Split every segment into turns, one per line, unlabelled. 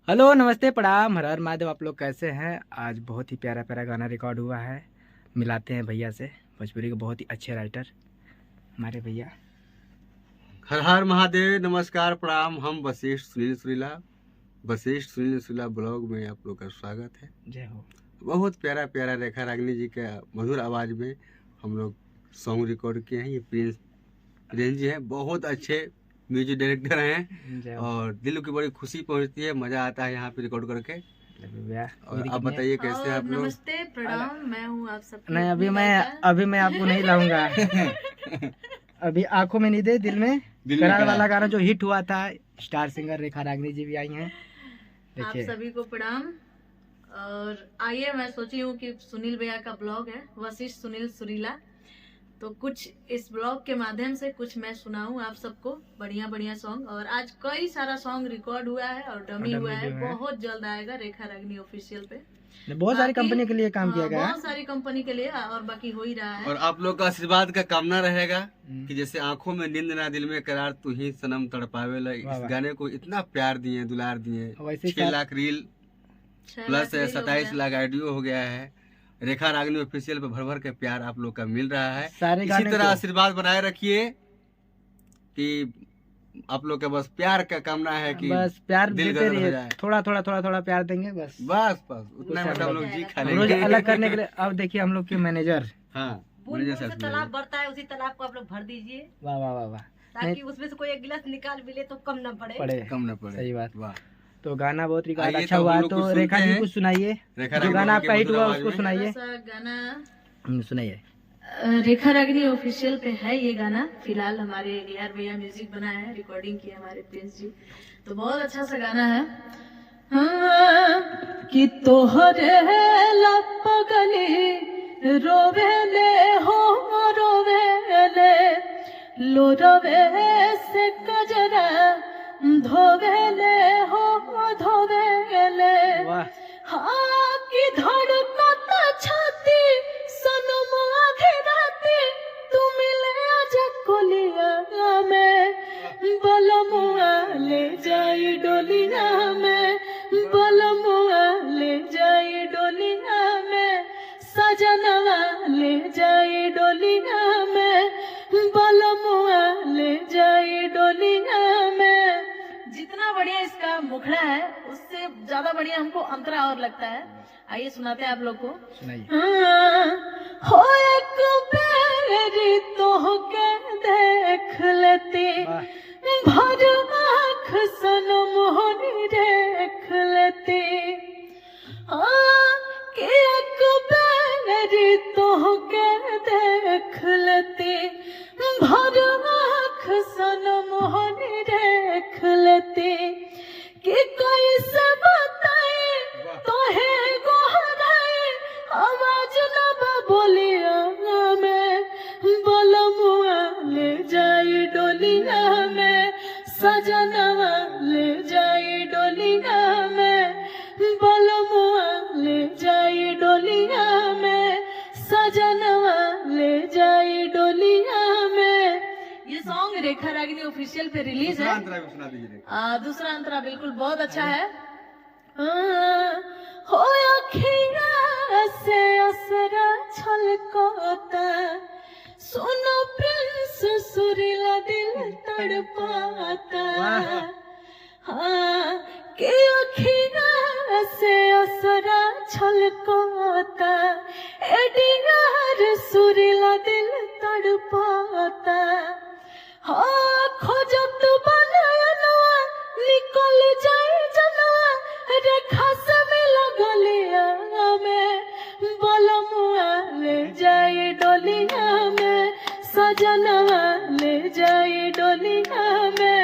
Hello नमस्ते प्रणाम हर हर महादेव। आप लोग कैसे हैं? आज बहुत ही प्यारा प्यारा गाना रिकॉर्ड हुआ है। मिलाते हैं भैया से, भोजपुरी के बहुत ही अच्छे राइटर हमारे भैया।
हर हर महादेव, नमस्कार प्रणाम। हम वशिष्ठ सुनील सुरीला ब्लॉग में आप लोग का स्वागत है।
जय हो।
बहुत प्यारा प्यारा रेखा रागिनी जी के मधुर आवाज में हम लोग सॉन्ग रिकॉर्ड किए हैं। ये प्रिंस जी हैं, बहुत अच्छे म्यूजिक डायरेक्टर हैं और दिल की बड़ी खुशी पहुंचती है, मजा आता है यहाँ पे रिकॉर्ड करके। और आप बताइए कैसे हैं आप लोग?
नमस्ते प्रणाम, मैं हूँ आप सब।
नहीं, अभी मैं आपको नहीं लाऊंगा। अभी आंखों में नहीं दे, दिल में करार वाला गाना जो हिट हुआ था, स्टार सिंगर रेखा रागिनी जी भी आई हैं।
आप सभी को प्रणाम। और आइए, मैं सोची हूँ कि सुनील भैया का ब्लॉग है वशिष्ठ सुनील सुरीला, तो कुछ इस ब्लॉग के माध्यम से कुछ मैं सुनाऊं आप सबको बढ़िया बढ़िया सॉन्ग। और आज कई सारा सॉन्ग रिकॉर्ड हुआ है और डमी हुआ है, बहुत जल्द आएगा रेखा रागिनी ऑफिशियल पे।
बहुत सारी कंपनी के लिए काम किया गया है,
बहुत सारी कंपनी के लिए, और बाकी हो ही रहा है।
और आप लोग का आशीर्वाद का कामना रहेगा कि जैसे आंखों में नींद ना दिल में करार तू ही सनम तड़पावेला, इस गाने को इतना प्यार दिए, दुलार दिए। 6 lakh reel plus 27 lakh audio हो गया है। रेखा रागिनी ऑफिशियल पे भर भर के प्यार आप लोग का मिल रहा है। इसी तरह आशीर्वाद बनाए रखिए कि आप लोग का बस प्यार का कामना है कि
बस प्यार देते रहिए, थोड़ा थोड़ा प्यार देंगे बस
उतना मतलब लोग जी खा लेंगे।
रोज अलग करने के लिए। अब देखिए हम लोग के मैनेजर,
तालाब बढ़ता है, उसी तालाब को आप लोग भर दीजिए।
वाह वाह वाह वाह,
ताकि उसमें से कोई एक गिलास निकाल भी ले तो कम न पड़े।
सही बात। वाह, तो गाना बहुत रिकॉर्ड अच्छा हुआ। तो रेखा जी कुछ सुनाइए, जो गाना आपका हिट हुआ उसको सुनाइए।
गाना
सुनाइए।
रेखा रागिनी ऑफिशियल पे है ये गाना। फिलहाल हमारे AR भैया म्यूजिक बनाया है, रिकॉर्डिंग किया हमारे प्रिंस जी, तो बहुत अच्छा सा गाना है। कि तोहरे लपगली रोवेले हो रोवेले, लोरवे से कजरा धोवेले हो धोवेले। हाँ की धड़कता छाती सनम आधी राती, तू मिले आज कोलिया में, बलमुआ ले जाई डोलिया में, बलमुआ ले जाई डोलिया में, सजनवा ले जाई डोलिया में, बलमुआ ले जाई डोलिया में। जितना बढ़िया इसका मुखड़ा है उससे ज्यादा बढ़िया हमको अंतरा और लगता है। आइए सुनाते हैं आप लोग को। हो एक बेरी तो के देख लेती, भर आँख सनम होनी देख लेती। कि एक बेरी तो के देख लेती, भर आँख सनम होनी देख लेती। कि कैसे बताए तो है गोहराए, आवाज लब बोलिया में, बलमुआ ले जाई डोलिया में, सजनवा ले जाई डोलिया में, बलमुआ ले जाई डोलिया में, सजनवा ले जाई डोलिया में। ये सॉन्ग रेखा रागिनी ऑफिशियल पे रिलीज है। दूसरा अंतरा बिल्कुल बहुत अच्छा है। हो अखिया से असरा छलकता, सुनो प्रिंस सुरीला दिल तड़पाता। हाँ के अखिया से असरा छलकता, एडियार सुरीला दिल तड़पाता। हाँ खोजत बनवा निकल जाए जनवा, रेखा से मिल गलिया में, बलमुआ ले जाए डोलिया में, सजनवा ले जाए डोलिया में,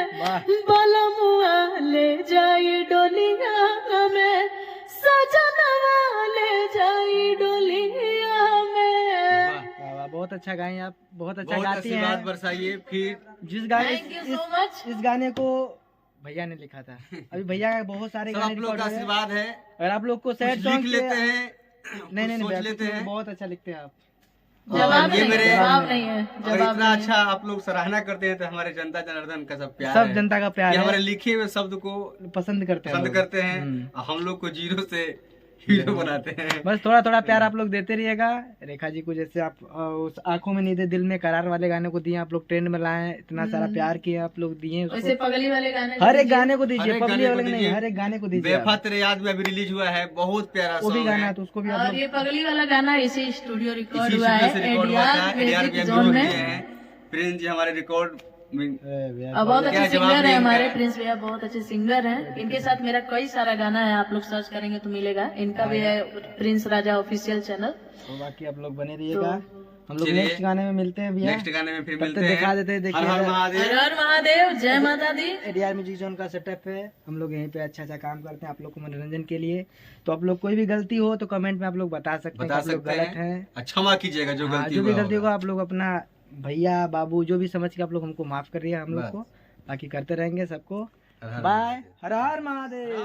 बलमुआ ले जाए डोलिया में, सजनवा ले जाए डोलिया में।
बहुत अच्छा गाएं आप, बहुत अच्छा गाती हैं।
बरसाइए फिर
जिस गाने इस गाने को भैया ने लिखा था। अभी भैया का बहुत सारे गाने रिकॉर्ड हुए हैं।
आशीर्वाद है।
और आप लोग को सैड सॉन्ग
लेते हैं,
नहीं, बहुत अच्छा लिखते हैं आप।
जवाब
ये
नहीं,
मेरे
जवाब नहीं है,
और
जवाब
इतना
नहीं
अच्छा आप लोग सराहना करते हैं तो हमारे जनता जनार्दन का सब प्यार
सब
है,
जनता का प्यार
कि
है,
हमारे लिखे हुए शब्द को
पसंद करते हैं
पसंद
लोग।
करते हैं और हम लोग को जीरो से हीरो बनाते हैं।
बस थोड़ा थोड़ा प्यार आप लोग देते रहिएगा। रेखा जी को जैसे आप उस आंखों में नींद दिल में करार वाले गाने को दिए, आप लोग ट्रेंड में लाए, इतना सारा प्यार किए आप लोग दिए उसको।
वैसे पगली वाले गाने
हर एक गाने को
हर
दीजिए,
एक
पगली
गाने को
वाले नहीं,
दीजिए।
हर एक गाने को दीजिए
बेवफा
आप।
तेरे याद में अभी रिलीज हुआ है, बहुत प्यारा
वो भी
सॉन्ग
गाना
है।
है तो उसको भी आप
और
लोग
ये पगली वाला गाना इसी स्टूडियो रिकॉर्ड
इसी
हुआ
स्टूडियो से
है
रिकॉर्ड हुआ था,
एडीआर
एडीआर
म्यूजिक
भी
जोन
हम
में।
किए हैं। प्रिंस जी हमारे रिकॉर्ड
और बहुत
क्या
अच्छे
जवाब
सिंगर है
नहीं
हमारे
इनका?
प्रिंस भैया, बहुत अच्छे सिंगर हैं। इनके साथ मेरा कई सारा गाना है, आप लोग सर्च करेंगे तो मिलेगा। इनका भी है प्रिंस राजा ऑफिशियल चैनल।
तो बाकी आप लोग बने रहिएगा, हम लोग
चलिए,
नेक्स्ट गाने में मिलते हैं भैया।
नेक्स्ट गाने में फिर
तब तक
मिलते हैं।
दिखा देते हैं, देखिए
हर हर महादेव।
हर हर महादेव, जय माता दी।
एडीआर म्यूजिक जोन का सेटअप है, हम लोग यहीं पे अच्छा अच्छा काम करते हैं आप लोग को मनोरंजन के लिए। तो आप लोग कोई भी गलती हो तो कमेंट में आप लोग बता सकते हैं कि आप लोग गलत हैं।
क्षमा कीजिएगा जो
हाँ,
गलती
जो भी
हुआ
गलती
होगा।
होगा आप लोग अपना भैया बाबू जो भी समझ के आप लोग हमको माफ कर दिया हम लोग
बस।
को। बाकी करते रहेंगे सबको।
हर हर
बाय, हर हर महादेव।